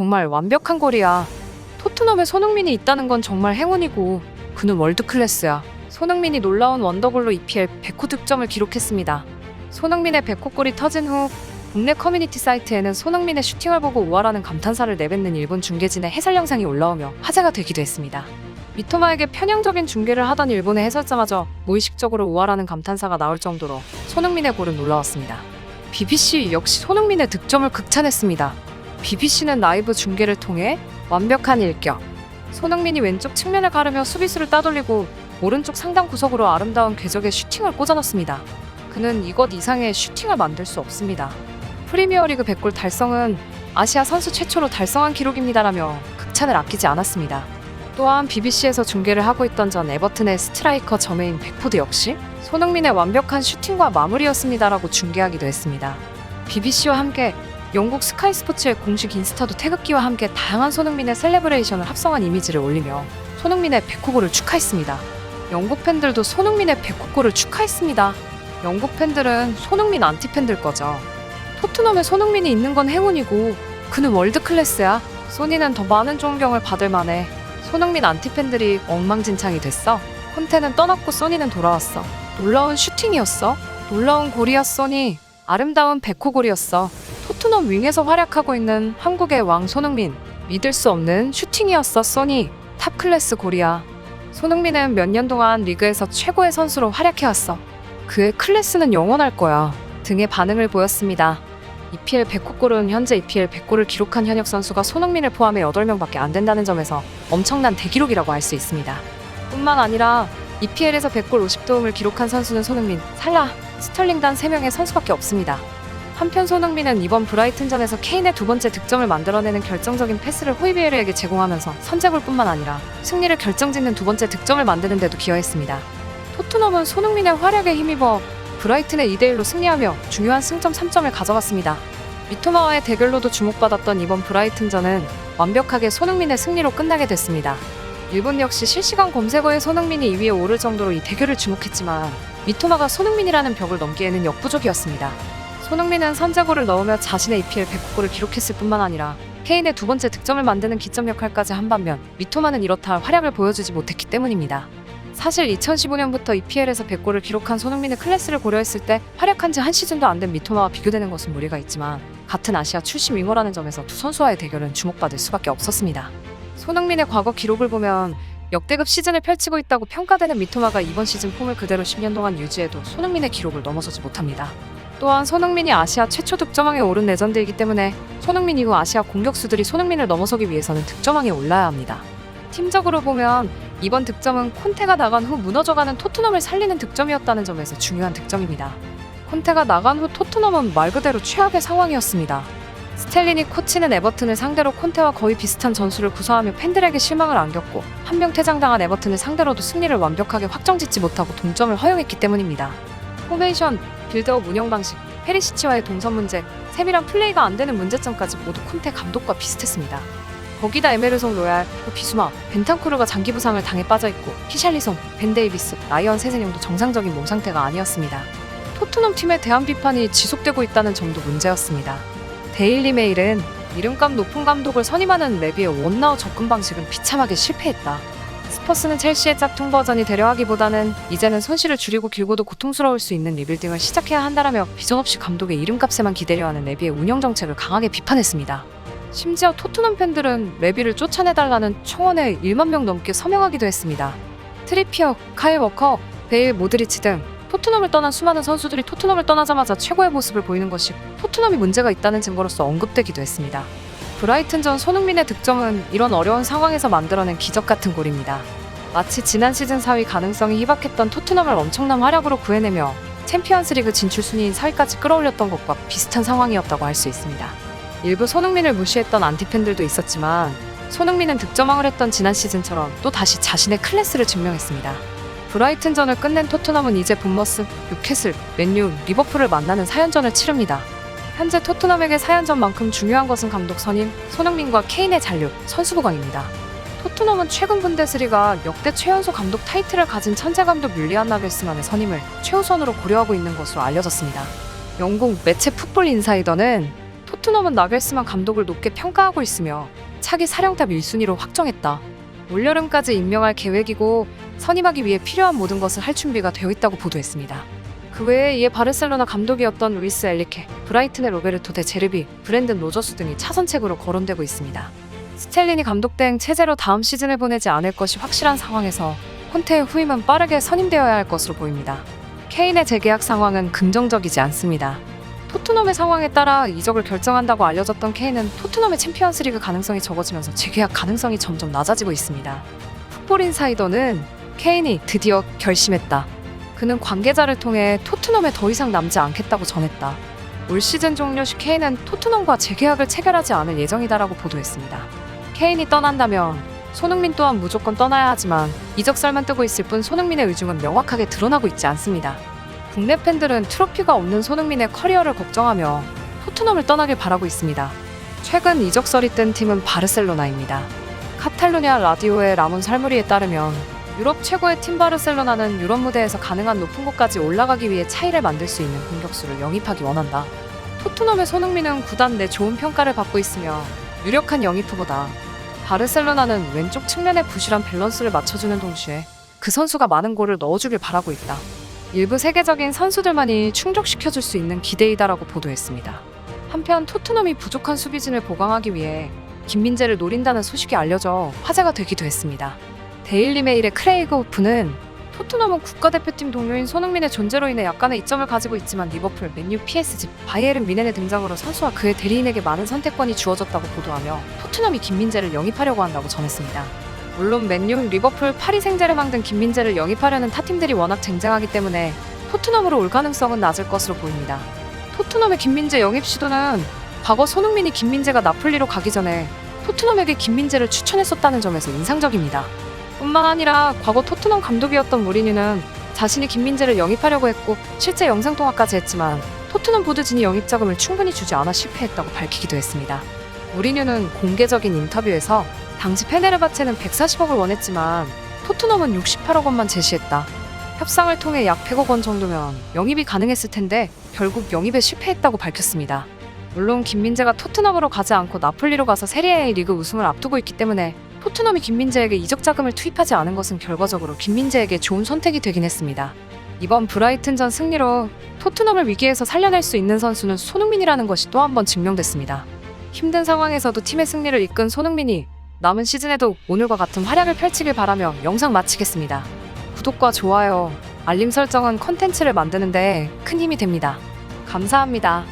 정말 완벽한 골이야. 토트넘에 손흥민이 있다는 건 정말 행운이고 그는 월드클래스야. 손흥민이 놀라운 원더골로 EPL 100호 득점을 기록했습니다. 손흥민의 100호 골이 터진 후 국내 커뮤니티 사이트에는 손흥민의 슈팅을 보고 우아라는 감탄사를 내뱉는 일본 중계진의 해설 영상이 올라오며 화제가 되기도 했습니다. 미토마에게 편향적인 중계를 하던 일본의 해설자마저 무의식적으로 우아라는 감탄사가 나올 정도로 손흥민의 골은 놀라웠습니다. BBC 역시 손흥민의 득점을 극찬했습니다. BBC는 라이브 중계를 통해 완벽한 일격, 손흥민이 왼쪽 측면을 가르며 수비수를 따돌리고 오른쪽 상단 구석으로 아름다운 궤적의 슈팅을 꽂아넣습니다. 그는 이것 이상의 슈팅을 만들 수 없습니다. 프리미어리그 100골 달성은 아시아 선수 최초로 달성한 기록입니다라며 극찬을 아끼지 않았습니다. 또한 BBC에서 중계를 하고 있던 전 에버튼의 스트라이커 저메인 백포드 역시 손흥민의 완벽한 슈팅과 마무리였습니다라고 중계하기도 했습니다. BBC와 함께 영국 스카이 스포츠의 공식 인스타도 태극기와 함께 다양한 손흥민의 셀레브레이션을 합성한 이미지를 올리며 손흥민의 100호골을 축하했습니다. 영국 팬들도 손흥민의 100호골을 축하했습니다. 영국 팬들은 손흥민 안티팬들 거죠. 토트넘에 손흥민이 있는 건 행운이고 그는 월드클래스야. 소니는 더 많은 존경을 받을 만해. 손흥민 안티팬들이 엉망진창이 됐어. 콘테는 떠났고 소니는 돌아왔어. 놀라운 슈팅이었어. 놀라운 골이야 소니. 아름다운 100호골이었어. 토트넘 윙에서 활약하고 있는 한국의 왕 손흥민. 믿을 수 없는 슈팅이었어 소니. 탑클래스 골이야. 손흥민은 몇 년 동안 리그에서 최고의 선수로 활약해왔어. 그의 클래스는 영원할 거야. 등의 반응을 보였습니다. EPL 100호골은 현재 EPL 100골을 기록한 현역 선수가 손흥민을 포함해 8명밖에 안 된다는 점에서 엄청난 대기록이라고 할 수 있습니다. 뿐만 아니라 EPL에서 100골 50도움을 기록한 선수는 손흥민, 살라, 스털링 단 3명의 선수밖에 없습니다. 한편 손흥민은 이번 브라이튼전에서 케인의 두 번째 득점을 만들어내는 결정적인 패스를 호이비에르에게 제공하면서 선제골뿐만 아니라 승리를 결정짓는 두 번째 득점을 만드는 데도 기여했습니다. 토트넘은 손흥민의 활약에 힘입어 브라이튼의 2대1로 승리하며 중요한 승점 3점을 가져갔습니다. 미토마와의 대결로도 주목받았던 이번 브라이튼전은 완벽하게 손흥민의 승리로 끝나게 됐습니다. 일본 역시 실시간 검색어에 손흥민이 2위에 오를 정도로 이 대결을 주목했지만 미토마가 손흥민이라는 벽을 넘기에는 역부족이었습니다. 손흥민은 선제골을 넣으며 자신의 EPL 100골을 기록했을 뿐만 아니라 케인의 두 번째 득점을 만드는 기점 역할까지 한 반면 미토마는 이렇다 할 활약을 보여주지 못했기 때문입니다. 사실 2015년부터 EPL에서 100골을 기록한 손흥민의 클래스를 고려했을 때 활약한 지 한 시즌도 안 된 미토마와 비교되는 것은 무리가 있지만 같은 아시아 출신 윙어라는 점에서 두 선수와의 대결은 주목받을 수밖에 없었습니다. 손흥민의 과거 기록을 보면 역대급 시즌을 펼치고 있다고 평가되는 미토마가 이번 시즌 폼을 그대로 10년 동안 유지해도 손흥민의 기록을 넘어서지 못합니다. 또한 손흥민이 아시아 최초 득점왕에 오른 레전드이기 때문에 손흥민 이후 아시아 공격수들이 손흥민을 넘어서기 위해서는 득점왕에 올라야 합니다. 팀적으로 보면 이번 득점은 콘테가 나간 후 무너져가는 토트넘을 살리는 득점이었다는 점에서 중요한 득점입니다. 콘테가 나간 후 토트넘은 말 그대로 최악의 상황이었습니다. 스텔리니 코치는 에버튼을 상대로 콘테와 거의 비슷한 전술을 구사하며 팬들에게 실망을 안겼고 한병 퇴장당한 에버튼을 상대로도 승리를 완벽하게 확정짓지 못하고 동점을 허용했기 때문입니다. 포메이션, 빌드업 운영 방식, 페리시치와의 동선 문제, 세밀한 플레이가 안 되는 문제점까지 모두 콘테 감독과 비슷했습니다. 거기다 에메르송 로얄, 비수마, 벤탄쿠르가 장기 부상을 당해 빠져있고 히샬리송, 벤 데이비스, 라이언 세세뇽도 정상적인 몸 상태가 아니었습니다. 토트넘 팀에 대한 비판이 지속되고 있다는 점도 문제였습니다. 데일리 메일은 이름값 높은 감독을 선임하는 레비의 원나우 접근 방식은 비참하게 실패했다. 스퍼스는 첼시의 짝퉁 버전이 되려 하기보다는 이제는 손실을 줄이고 길고도 고통스러울 수 있는 리빌딩을 시작해야 한다라며 비전 없이 감독의 이름값에만 기대려 하는 레비의 운영 정책을 강하게 비판했습니다. 심지어 토트넘 팬들은 레비를 쫓아내달라는 청원에 1만 명 넘게 서명하기도 했습니다. 트리피어, 카일 워커, 베일, 모드리치 등 토트넘을 떠난 수많은 선수들이 토트넘을 떠나자마자 최고의 모습을 보이는 것이 토트넘이 문제가 있다는 증거로서 언급되기도 했습니다. 브라이튼전 손흥민의 득점은 이런 어려운 상황에서 만들어낸 기적 같은 골입니다. 마치 지난 시즌 4위 가능성이 희박했던 토트넘을 엄청난 활약으로 구해내며 챔피언스리그 진출 순위인 4위까지 끌어올렸던 것과 비슷한 상황이었다고 할 수 있습니다. 일부 손흥민을 무시했던 안티팬들도 있었지만 손흥민은 득점왕을 했던 지난 시즌처럼 또 다시 자신의 클래스를 증명했습니다. 브라이튼전을 끝낸 토트넘은 이제 본머스, 뉴캐슬, 맨유, 리버풀을 만나는 4연전을 치릅니다. 현재 토트넘에게 4연전만큼 중요한 것은 감독 선임, 손흥민과 케인의 잔류, 선수 보강입니다. 토트넘은 최근 분데스리가 역대 최연소 감독 타이틀을 가진 천재 감독 율리안 나겔스만의 선임을 최우선으로 고려하고 있는 것으로 알려졌습니다. 영국 매체 풋볼 인사이더는 토트넘은 나겔스만 감독을 높게 평가하고 있으며 차기 사령탑 1순위로 확정했다. 올여름까지 임명할 계획이고 선임하기 위해 필요한 모든 것을 할 준비가 되어 있다고 보도했습니다. 그 외에 이에 바르셀로나 감독이었던 루이스 엘리케, 브라이튼의 로베르토 데 제르비, 브랜든 로저스 등이 차선책으로 거론되고 있습니다. 스텔리니 감독 등 체제로 다음 시즌을 보내지 않을 것이 확실한 상황에서 콘테의 후임은 빠르게 선임되어야 할 것으로 보입니다. 케인의 재계약 상황은 긍정적이지 않습니다. 토트넘의 상황에 따라 이적을 결정한다고 알려졌던 케인은 토트넘의 챔피언스리그 가능성이 적어지면서 재계약 가능성이 점점 낮아지고 있습니다. 풋볼 인사이더는 케인이 드디어 결심했다. 그는 관계자를 통해 토트넘에 더 이상 남지 않겠다고 전했다. 올 시즌 종료 시 케인은 토트넘과 재계약을 체결하지 않을 예정이다라고 보도했습니다. 케인이 떠난다면 손흥민 또한 무조건 떠나야 하지만 이적설만 뜨고 있을 뿐 손흥민의 의중은 명확하게 드러나고 있지 않습니다. 국내 팬들은 트로피가 없는 손흥민의 커리어를 걱정하며 토트넘을 떠나길 바라고 있습니다. 최근 이적설이 뜬 팀은 바르셀로나입니다. 카탈루냐 라디오의 라몬 살무리에 따르면 유럽 최고의 팀 바르셀로나는 유럽 무대에서 가능한 높은 곳까지 올라가기 위해 차이를 만들 수 있는 공격수를 영입하기 원한다. 토트넘의 손흥민은 구단 내 좋은 평가를 받고 있으며 유력한 영입 후보다. 바르셀로나는 왼쪽 측면의 부실한 밸런스를 맞춰주는 동시에 그 선수가 많은 골을 넣어주길 바라고 있다. 일부 세계적인 선수들만이 충족시켜줄 수 있는 기대이다라고 보도했습니다. 한편 토트넘이 부족한 수비진을 보강하기 위해 김민재를 노린다는 소식이 알려져 화제가 되기도 했습니다. 데일리 메일의 크레이그 호프는 토트넘은 국가대표팀 동료인 손흥민의 존재로 인해 약간의 이점을 가지고 있지만 리버풀, 맨유, PSG, 바이에른 뮌헨의 등장으로 선수와 그의 대리인에게 많은 선택권이 주어졌다고 보도하며 토트넘이 김민재를 영입하려고 한다고 전했습니다. 물론 맨유, 리버풀, 파리 생제르맹 등 김민재를 영입하려는 타팀들이 워낙 쟁쟁하기 때문에 토트넘으로 올 가능성은 낮을 것으로 보입니다. 토트넘의 김민재 영입 시도는 과거 손흥민이 김민재가 나폴리로 가기 전에 토트넘에게 김민재를 추천했었다는 점에서 인상적입니다. 뿐만 아니라 과거 토트넘 감독이었던 무리뉴는 자신이 김민재를 영입하려고 했고 실제 영상통화까지 했지만 토트넘 보드진이 영입 자금을 충분히 주지 않아 실패했다고 밝히기도 했습니다. 무리뉴는 공개적인 인터뷰에서 당시 페네르바체는 140억을 원했지만 토트넘은 68억 원만 제시했다. 협상을 통해 약 100억 원 정도면 영입이 가능했을 텐데 결국 영입에 실패했다고 밝혔습니다. 물론 김민재가 토트넘으로 가지 않고 나폴리로 가서 세리에 리그 우승을 앞두고 있기 때문에 토트넘이 김민재에게 이적 자금을 투입하지 않은 것은 결과적으로 김민재에게 좋은 선택이 되긴 했습니다. 이번 브라이튼전 승리로 토트넘을 위기에서 살려낼 수 있는 선수는 손흥민이라는 것이 또 한 번 증명됐습니다. 힘든 상황에서도 팀의 승리를 이끈 손흥민이 남은 시즌에도 오늘과 같은 활약을 펼치길 바라며 영상 마치겠습니다. 구독과 좋아요, 알림 설정은 컨텐츠를 만드는 데 큰 힘이 됩니다. 감사합니다.